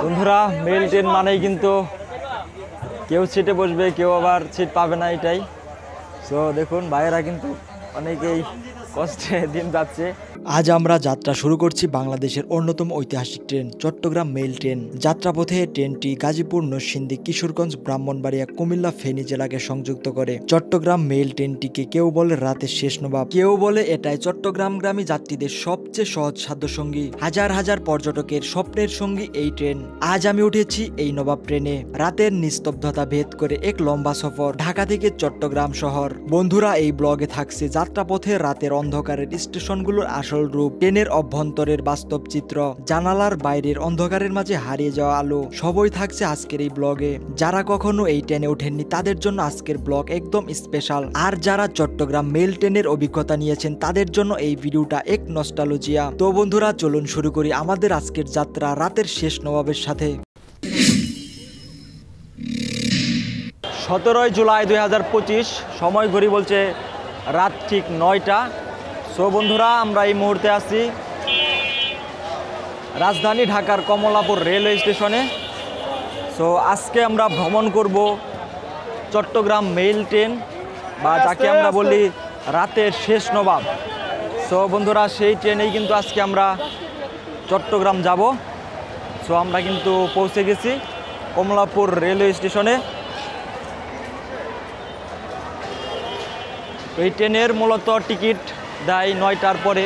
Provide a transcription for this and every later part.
বন্ধুরা mail train মানেই কিন্তু কেউ সিটে বসবে, কেউ আবার সিট পাবে না, এটাই। সো দেখুন ভাইয়েরা কিন্তু অনেকেই কষ্টে দিন যাচ্ছে। আজ আমরা যাত্রা শুরু করছি বাংলাদেশের অন্যতম ঐতিহাসিক ট্রেন চট্টগ্রাম মেল ট্রেন। যাত্রাপথে ট্রেনটি গাজীপুর, নরসিংদী, কিশোরগঞ্জ, ব্রাহ্মণবাড়িয়া, কুমিল্লা, ফেনী জেলাকে সংযুক্ত করে। চট্টগ্রাম মেল ট্রেনটিকে কেউ বলে রাতের শেষ নবাব, কেউ বলে এটাই চট্টগ্রামগামী যাত্রীদের সবচেয়ে সহজসাধ্য সঙ্গী। হাজার হাজার পর্যটকের স্বপ্নের সঙ্গী এই ট্রেন। আজ আমি উঠেছি এই নবাব ট্রেনে। রাতের নিস্তব্ধতা ভেদ করে এক লম্বা সফর ঢাকা থেকে চট্টগ্রাম শহর। বন্ধুরা, এই ব্লগে থাকছে যাত্রাপথে রাতের অন্ধকারের স্টেশনগুলোর আসল রূপ, ট্রেনের অভ্যন্তরের বাস্তব চিত্র, জানালার বাইরের অন্ধকারের মাঝে হারিয়ে যাওয়া আলো, সবই থাকছে আজকের এই ব্লগে। যারা কখনো এই ট্রেনে ওঠেননি তাদের জন্য আজকের ব্লগ একদম স্পেশাল, আর যারা চট্টগ্রাম মেল ট্রেনের অভিজ্ঞতা নিয়েছেন তাদের জন্য এই ভিডিওটা এক নস্টালজিয়া। তো বন্ধুরা চলুন শুরু করি আমাদের আজকের যাত্রা রাতের শেষ নবাবের সাথে। 17 জুলাই 2025, সময় ঘড়ি বলছে রাত ঠিক 9টা। সো বন্ধুরা, আমরা এই মুহূর্তে আছি রাজধানী ঢাকার কমলাপুর রেলওয়ে স্টেশনে। সো আজকে আমরা ভ্রমণ করব চট্টগ্রাম মেল ট্রেন, বা যাকে আমরা বলি রাতের শেষ নবাব। সো বন্ধুরা, সেই ট্রেনেই কিন্তু আজকে আমরা চট্টগ্রাম যাব। সো আমরা কিন্তু পৌঁছে গেছি কমলাপুর রেলওয়ে স্টেশনে। এই ট্রেনের মূলত টিকিট দেয় 9টার পরে।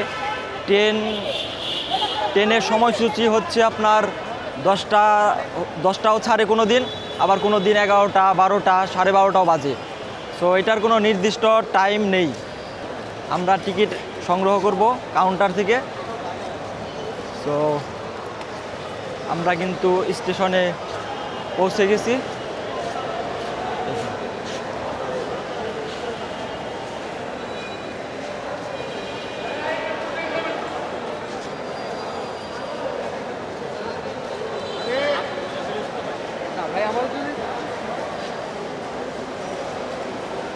ট্রেনের সময়সূচি হচ্ছে আপনার 10টাও ছাড়ে কোনো দিন, আবার কোনো দিন 11টা, 12টা, 12:30টাও বাজে। সো এটার কোনো নির্দিষ্ট টাইম নেই। আমরা টিকিট সংগ্রহ করব কাউন্টার থেকে। সো আমরা কিন্তু স্টেশনে পৌঁছে গেছি।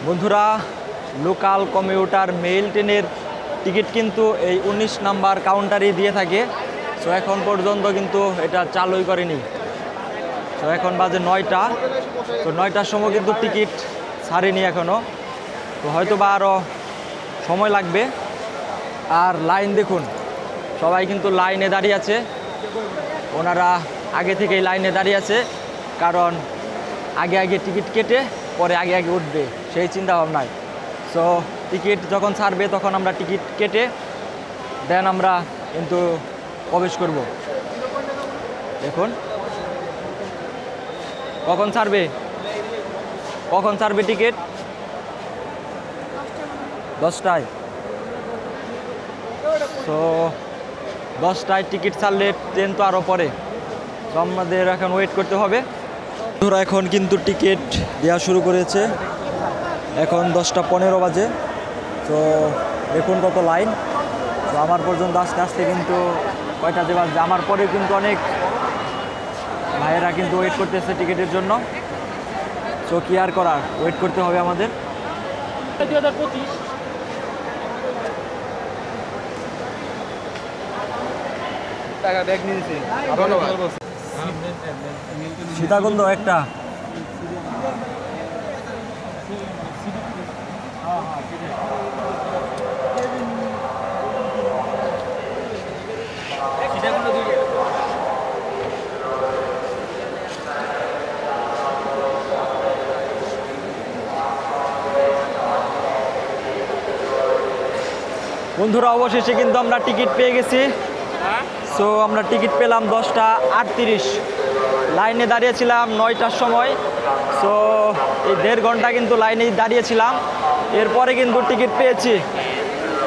বন্ধুরা, লোকাল কমিউটার মেল ট্রেনের টিকিট কিন্তু এই 19 নাম্বার কাউন্টারেই দিয়ে থাকে। সো এখন পর্যন্ত কিন্তু এটা চালুই করেনি। সো এখন বাজে 9টা। তো 9টার সময় কিন্তু টিকিট ছাড়েনি এখনও। তো হয়তো বা আরও সময় লাগবে। আর লাইন দেখুন, সবাই কিন্তু লাইনে দাঁড়িয়ে আছে। ওনারা আগে থেকেই লাইনে দাঁড়িয়ে আছে, কারণ আগে আগে টিকিট কেটে পরে আগে আগে উঠবে সেই চিন্তা ভাবনায়। সো টিকিট যখন ছাড়বে তখন আমরা টিকিট কেটে দেন আমরা কিন্তু প্রবেশ করব। দেখুন কখন ছাড়বে টিকিট? 10টায়। সো 10টায় টিকিট ছাড়লে ট্রেন তো আরও পরে। তো আমাদের এখন ওয়েট করতে হবে। বন্ধুরা, এখন কিন্তু টিকিট দেওয়া শুরু করেছে। এখন 10টা 15 বাজে। তো দেখুন কত লাইন। তো আমার পর্যন্ত আস্তে আস্তে কিন্তু কয়টা যে বাজে, আমার পরে কিন্তু অনেক ভাইয়েরা কিন্তু ওয়েট করতেছে টিকিটের জন্য। সো কি আর করার, ওয়েট করতে হবে আমাদের। 2025 টাকা ব্যাগ নিয়েছি সীতাকুণ্ড একটা। বন্ধুরা, অবশেষে কিন্তু আমরা টিকিট পেয়ে গেছি। সো আমরা টিকিট পেলাম 10টা 38। লাইনে দাঁড়িয়েছিলাম 9টার সময়। সো এই 1.5 ঘন্টা কিন্তু লাইনে দাঁড়িয়েছিলাম, এরপরে কিন্তু টিকিট পেয়েছি।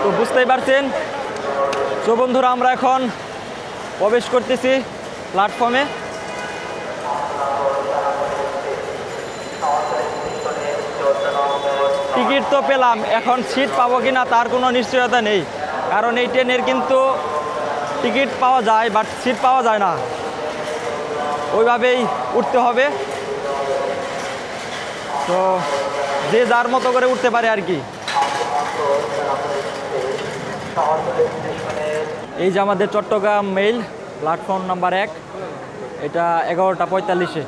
তো বুঝতেই পারছেন। সো বন্ধুরা, আমরা এখন প্রবেশ করতেছি প্ল্যাটফর্মে। টিকিট তো পেলাম, এখন সিট পাবো কি না তার কোনো নিশ্চয়তা নেই, কারণ এই ট্রেনের কিন্তু টিকিট পাওয়া যায় বাট সিট পাওয়া যায় না, ওইভাবেই উঠতে হবে। তো যে যার মতো করে উঠতে পারে আর কি। এই যে আমাদের চট্টগ্রাম মেইল প্ল্যাটফর্ম নাম্বার 1, এটা 11টা 45-এ।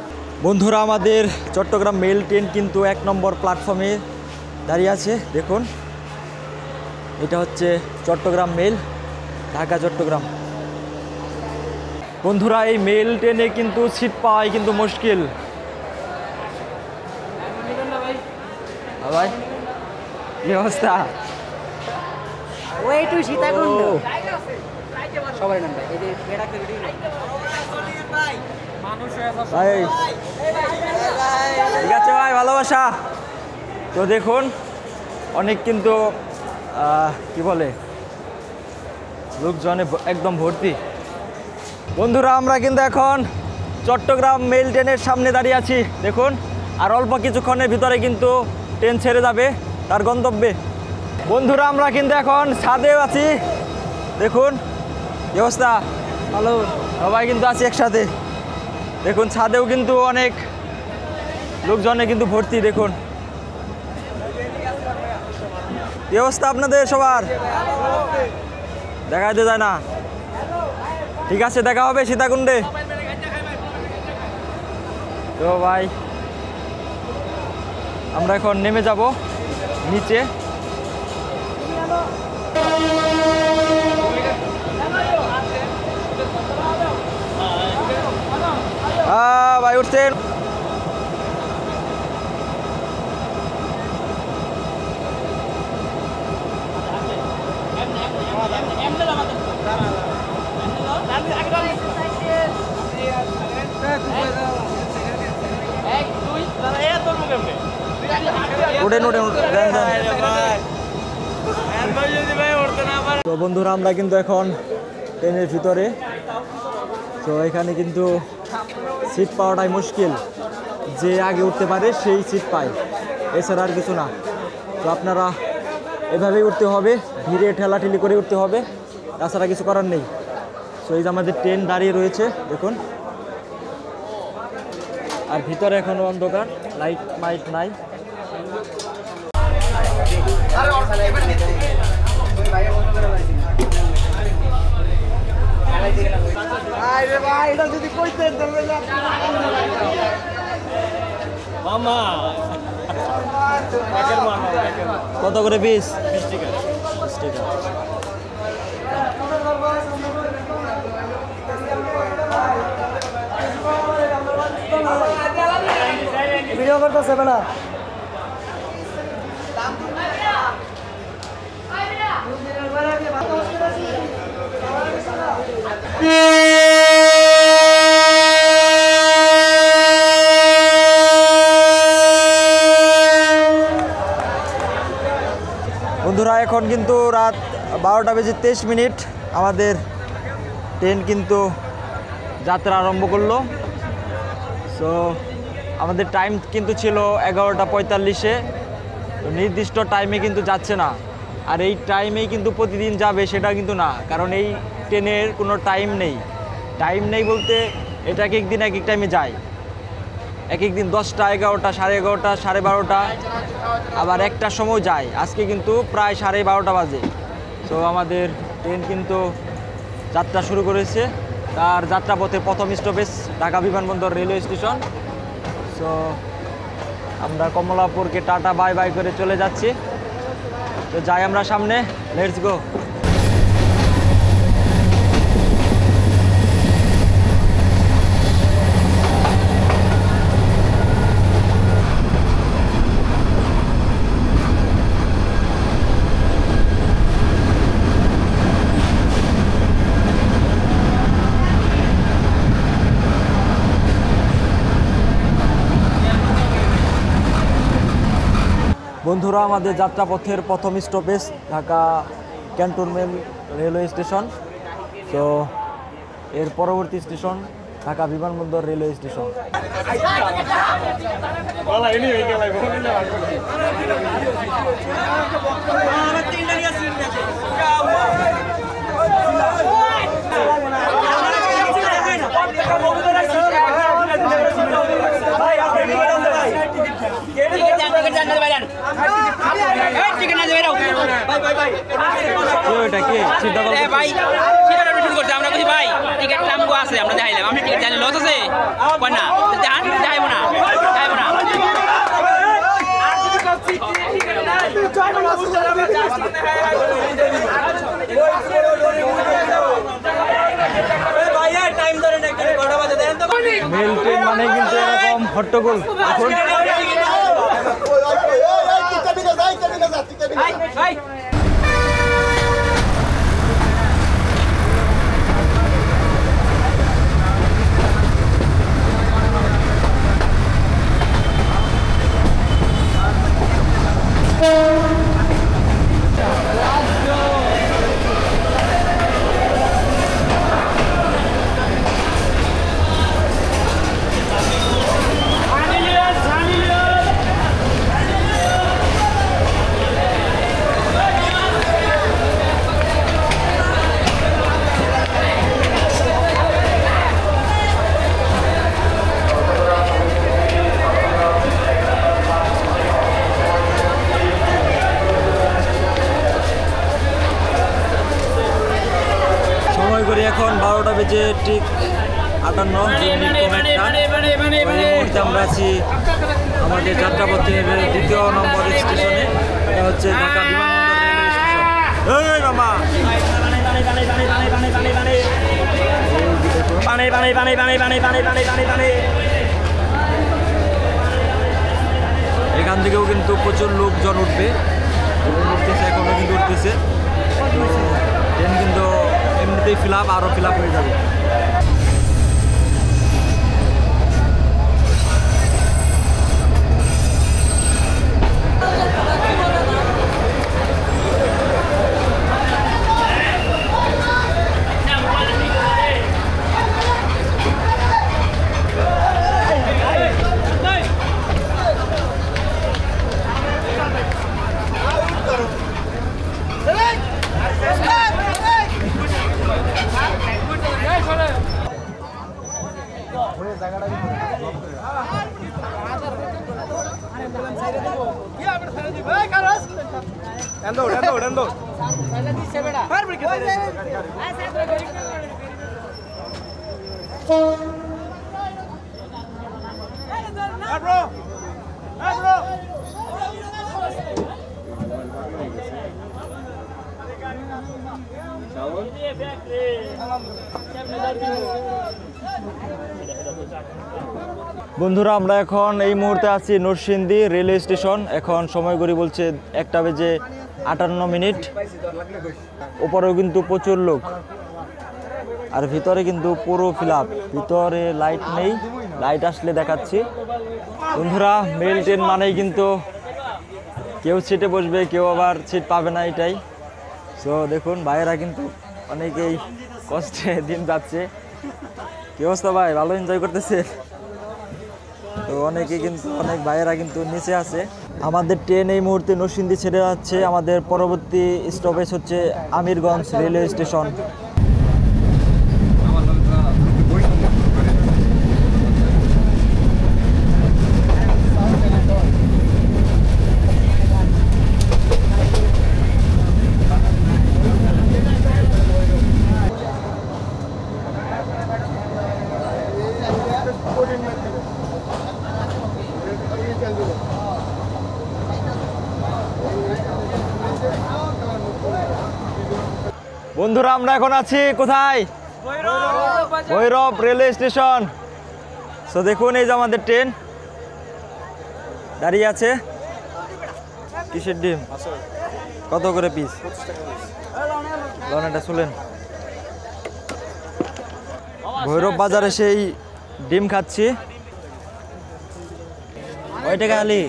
বন্ধুরা, আমাদের চট্টগ্রাম মেইল ট্রেন কিন্তু 1 নম্বর প্ল্যাটফর্মে দাঁড়িয়ে আছে। দেখুন, এটা হচ্ছে চট্টগ্রাম মেইল, ঢাকা চট্টগ্রাম। বন্ধুরা, এই মেইল ট্রেনে কিন্তু সিট পাওয়াই কিন্তু মুশকিল। ভাই কি অবস্থা? ওই টু সীতাকুণ্ড সবাই নাম এই যে ভাই ঠিক আছে ভাই, ভালোবাসা। তো দেখুন, অনেক কিন্তু কি বলে লোকজনে একদম ভর্তি। বন্ধুরা, আমরা কিন্তু এখন চট্টগ্রাম মেইল ট্রেনের সামনে দাঁড়িয়ে আছি। দেখুন, আর অল্প কিছুক্ষণের ভিতরে কিন্তু ট্রেন ছেড়ে যাবে তার গন্তব্যে। বন্ধুরা, আমরা কিন্তু এখন ছাদেও আছি। দেখুন কি অবস্থা, ভালো সবাই কিন্তু আছি একসাথে। দেখুন, ছাদেও কিন্তু অনেক লোকজনে কিন্তু ভর্তি। দেখুন কি অবস্থা আপনাদের সবার, দেখাইতে যায় না। ঠিক আছে, দেখা হবে সীতাকুণ্ডে। তো ভাই, আমরা এখন নেমে যাব নিচে। ভাই উঠছেন? তো বন্ধুরা, আমরা কিন্তু এখন ট্রেনের ভিতরে। তো এখানে কিন্তু সিট পাওয়াটাই মুশকিল, যে আগে উঠতে পারে সেই সিট পায়, এছাড়া আর কিছু না। তো আপনারা এভাবেই উঠতে হবে, ভিড়ে ঠেলাঠেলি করে উঠতে হবে, তাছাড়া কিছু করার নেই। তো এই যে আমাদের ট্রেন দাঁড়িয়ে রয়েছে দেখুন, আর ভিতরে এখনো অন্ধকার, লাইট মাইট নাই। কত করে পিস? 20 টাকা। ভিডিও করতেছে না। বন্ধুরা, এখন কিন্তু রাত 12টা বেজে 23 মিনিট। আমাদের ট্রেন কিন্তু যাত্রা আরম্ভ করলো। সো আমাদের টাইম কিন্তু ছিল 11টা 45-এ। তো নির্দিষ্ট টাইমে কিন্তু যাচ্ছে না, আর এই টাইমেই কিন্তু প্রতিদিন যাবে সেটা কিন্তু না, কারণ এই ট্রেনের কোনো টাইম নেই। টাইম নেই বলতে এটা এক এক দিন এক এক টাইমে যায়, এক এক দিন 10টা, 11টা, 11:30, 12:30, আবার একটার সময় যায়। আজকে কিন্তু প্রায় 12:30 বাজে। সো আমাদের ট্রেন কিন্তু যাত্রা শুরু করেছে। তার যাত্রাপথে প্রথম স্টপেজ ঢাকা বিমানবন্দর রেলওয়ে স্টেশন। সো আমরা কমলাপুরকে টাটা বাই বাই করে চলে যাচ্ছি। তো যাই আমরা সামনে, লেটস গো। বন্ধুরা, আমাদের যাত্রাপথের প্রথম stoppage Dhaka cantonment railway station. তো এর পরবর্তী স্টেশন ঢাকা বিমানবন্দর রেলওয়ে স্টেশন। এটা কি চিন্তা করো ভাই সেটা শুরু করছে আমরা বলি ভাই টিকিট নামগো আছে আমরা দেখাইলাম আমি টিকিট জানি লস আছে কই না যাইবো না যাইবো না মেল ট্রেন মানে কিন্তু এরকম হট্টগোল দেখুন। এখন 12টা বেজে ঠিক 58 মুহূর্তে আমরা আছি আমাদের যাত্রাপথের দ্বিতীয় নম্বর স্টেশনে। এটা হচ্ছে ঢাকা বিমানবন্দর রেলওয়ে স্টেশন। এই মামা এখান থেকেও কিন্তু প্রচুর লোকজন উঠবে, উঠতেছে, এখনো কিন্তু উঠতেছে। ট্রেন কিন্তু এমনিতেই ফিল আপ, আরও ফিল আপ হয়ে যাবে। বন্ধুরা, আমরা এখন এই মুহূর্তে আছি নরসিংদী রেলওয়ে স্টেশন। এখন সময় ঘড়ি বলছে 1টা বেজে 58 মিনিট। উপরেও কিন্তু প্রচুর লোক, আর ভিতরে কিন্তু পুরো ফিল আপ। ভিতরে লাইট নেই, লাইট আসলে দেখাচ্ছি। বন্ধুরা, মেল ট্রেন মানেই কিন্তু কেউ সিটে বসবে, কেউ আবার সিট পাবে না, এটাই। সো দেখুন, ভাইয়েরা কিন্তু অনেকেই কষ্টে দিন যাচ্ছে। কি অবস্থা ভাই, ভালো এনজয় করতেছে? তো অনেকে কিন্তু, অনেক ভাইয়েরা কিন্তু নিচে আছে। আমাদের ট্রেন এই মুহূর্তে নরসিংদী ছেড়ে যাচ্ছে। আমাদের পরবর্তী স্টপেজ হচ্ছে আমিরগঞ্জ রেলওয়ে স্টেশন। বন্ধুরা, আমরা এখন আছি কোথায়? Bhairab railway station. তো দেখুন, এই যে আমাদের ট্রেন দাঁড়িয়ে আছে। কিসের ডিম? কত করে পিস? লনেটা শুনলেন? ভৈরব বাজারে সেই ডিম খাচ্ছি। কয় টাকা আলি?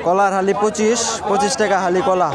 কলার হালি 25 টাকা হালি কলা।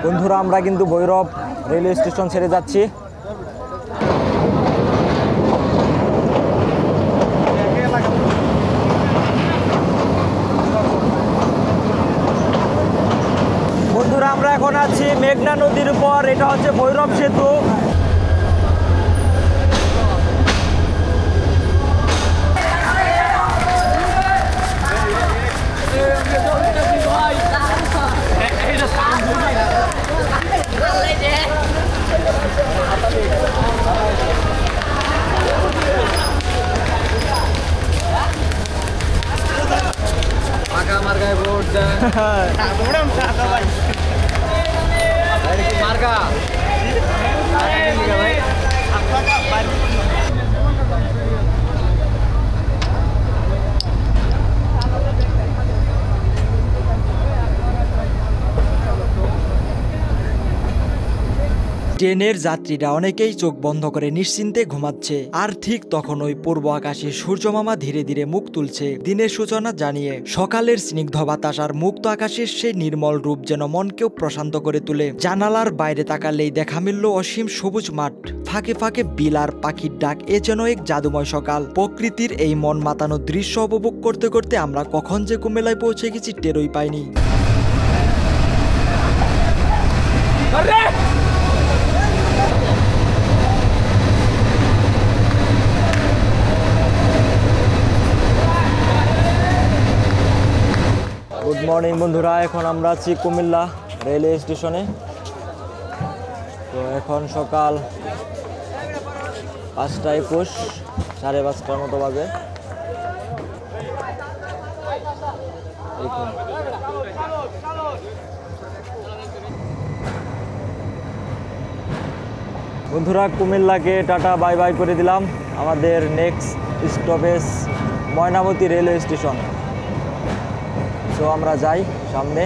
বন্ধুরা আমরা কিন্তু ভৈরব রেলওয়ে স্টেশন ছেড়ে যাচ্ছি। বন্ধুরা আমরা এখন আছি মেঘনা নদীর উপর, এটা হচ্ছে ভৈরব সেতু। ট্রেনের যাত্রীরা অনেকেই চোখ বন্ধ করে নিশ্চিন্তে ঘুমাচ্ছে, আর ঠিক তখন ওই পূর্ব আকাশে সূর্যমামা ধীরে ধীরে মুখ তুলছে, দিনের সূচনা জানিয়ে। সকালের স্নিগ্ধ বাতাস আর মুক্ত আকাশের সেই নির্মল রূপ যেন মনকেও প্রশান্ত করে তোলে। জানালার বাইরে তাকালেই দেখা মিলল অসীম সবুজ মাঠ, ফাঁকে ফাঁকে বিল আর পাখির ডাক। এ যেন এক জাদুময় সকাল। প্রকৃতির এই মন মাতানো দৃশ্য উপভোগ করতে করতে আমরা কখন যে কুমিল্লায় পৌঁছে গেছি টেরই পাইনি। গুড মর্নিং বন্ধুরা, এখন আমরা আছি কুমিল্লা রেলওয়ে স্টেশনে। তো এখন সকাল 5:21, 5:30 মতো বাজে। বন্ধুরা কুমিল্লাকে টাটা বাই বাই করে দিলাম। আমাদের next stoppage Mainamati railway station. তো আমরা যাই সামনে।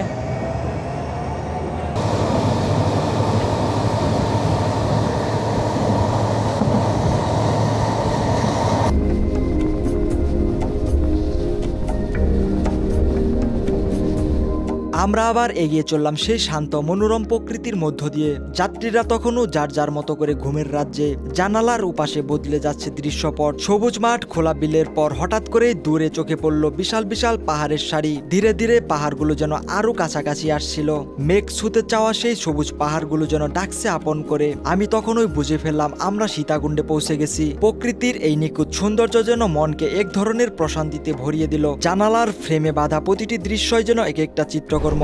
আমরা আবার এগিয়ে চললাম সেই শান্ত মনোরম প্রকৃতির মধ্য দিয়ে। যাত্রীরা তখনও যার যার মতো করে ঘুমের রাজ্যে। জানালার উপাশে বদলে যাচ্ছে দৃশ্যপট, সবুজ মাঠ, খোলা বিলের পর হঠাৎ করে দূরে চোখে পড়ল বিশাল বিশাল পাহাড়ের সারি। ধীরে ধীরে পাহাড়গুলো যেন আরো কাছাকাছি আসছিল। মেঘ ছুতে চাওয়া সেই সবুজ পাহাড়গুলো যেন ডাকছে আপন করে। আমি তখনই বুঝে ফেললাম আমরা সীতাকুণ্ডে পৌঁছে গেছি। প্রকৃতির এই নিখুঁত সৌন্দর্য যেন মনকে এক ধরনের প্রশান্তিতে ভরিয়ে দিল। জানালার ফ্রেমে বাঁধা প্রতিটি দৃশ্যই যেন এক একটা চিত্রকর্ম।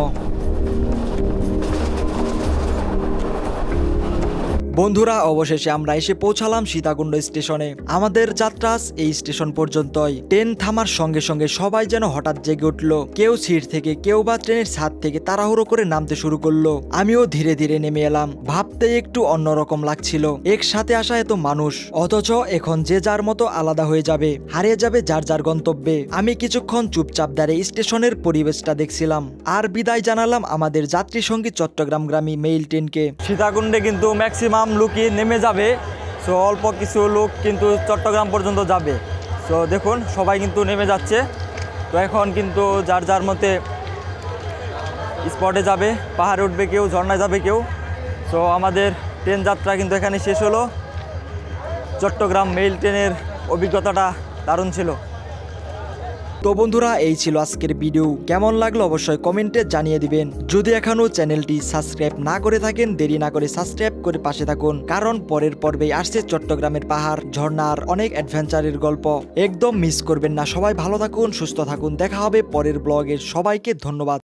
বন্ধুরা অবশেষে আমরা এসে পৌঁছালাম সীতাকুণ্ড স্টেশনে। আমাদের যাত্রা এই স্টেশন পর্যন্তই। ট্রেন থামার সঙ্গে সঙ্গে সবাই যেন হঠাৎ জেগে উঠল। কেউ সিট থেকে, কেউ বা ট্রেনের ছাদ থেকে তাড়াহুড়ো করে নামতে শুরু করলো। আমিও ধীরে ধীরে নেমে এলাম। ভাবতে একটু অন্যরকম লাগছিল, একসাথে আসা এত মানুষ, অথচ এখন যে যার মতো আলাদা হয়ে যাবে, হারিয়ে যাবে যার যার গন্তব্যে। আমি কিছুক্ষণ চুপচাপ দাঁড়িয়ে স্টেশনের পরিবেশটা দেখছিলাম, আর বিদায় জানালাম আমাদের যাত্রী সঙ্গী চট্টগ্রামগামী মেইল ট্রেনকে। সীতাকুণ্ডে কিন্তু ম্যাক্সিমাম লোকই নেমে যাবে। সো অল্প কিছু লোক কিন্তু চট্টগ্রাম পর্যন্ত যাবে। সো দেখুন সবাই কিন্তু নেমে যাচ্ছে। তো এখন কিন্তু যার যার মতে স্পটে যাবে, পাহাড়ে উঠবে কেউ, ঝর্ণায় যাবে কেউ। সো আমাদের ট্রেন যাত্রা কিন্তু এখানে শেষ হলো। চট্টগ্রাম মেইল ট্রেনের অভিজ্ঞতাটা দারুণ ছিল। তো বন্ধুরা এই ছিল আজকের ভিডিও। কেমন লাগলো অবশ্যই কমেন্টে জানিয়ে দিবেন। যদি এখনো চ্যানেলটি সাবস্ক্রাইব না করে থাকেন দেরি না করে সাবস্ক্রাইব করে পাশে থাকুন, কারণ পরের পর্বেই আসছে চট্টগ্রামের পাহাড়, ঝর্ণার অনেক অ্যাডভেঞ্চারের গল্প। একদম মিস করবেন না। সবাই ভালো থাকুন, সুস্থ থাকুন। দেখা হবে পরের ব্লগে। সবাইকে ধন্যবাদ।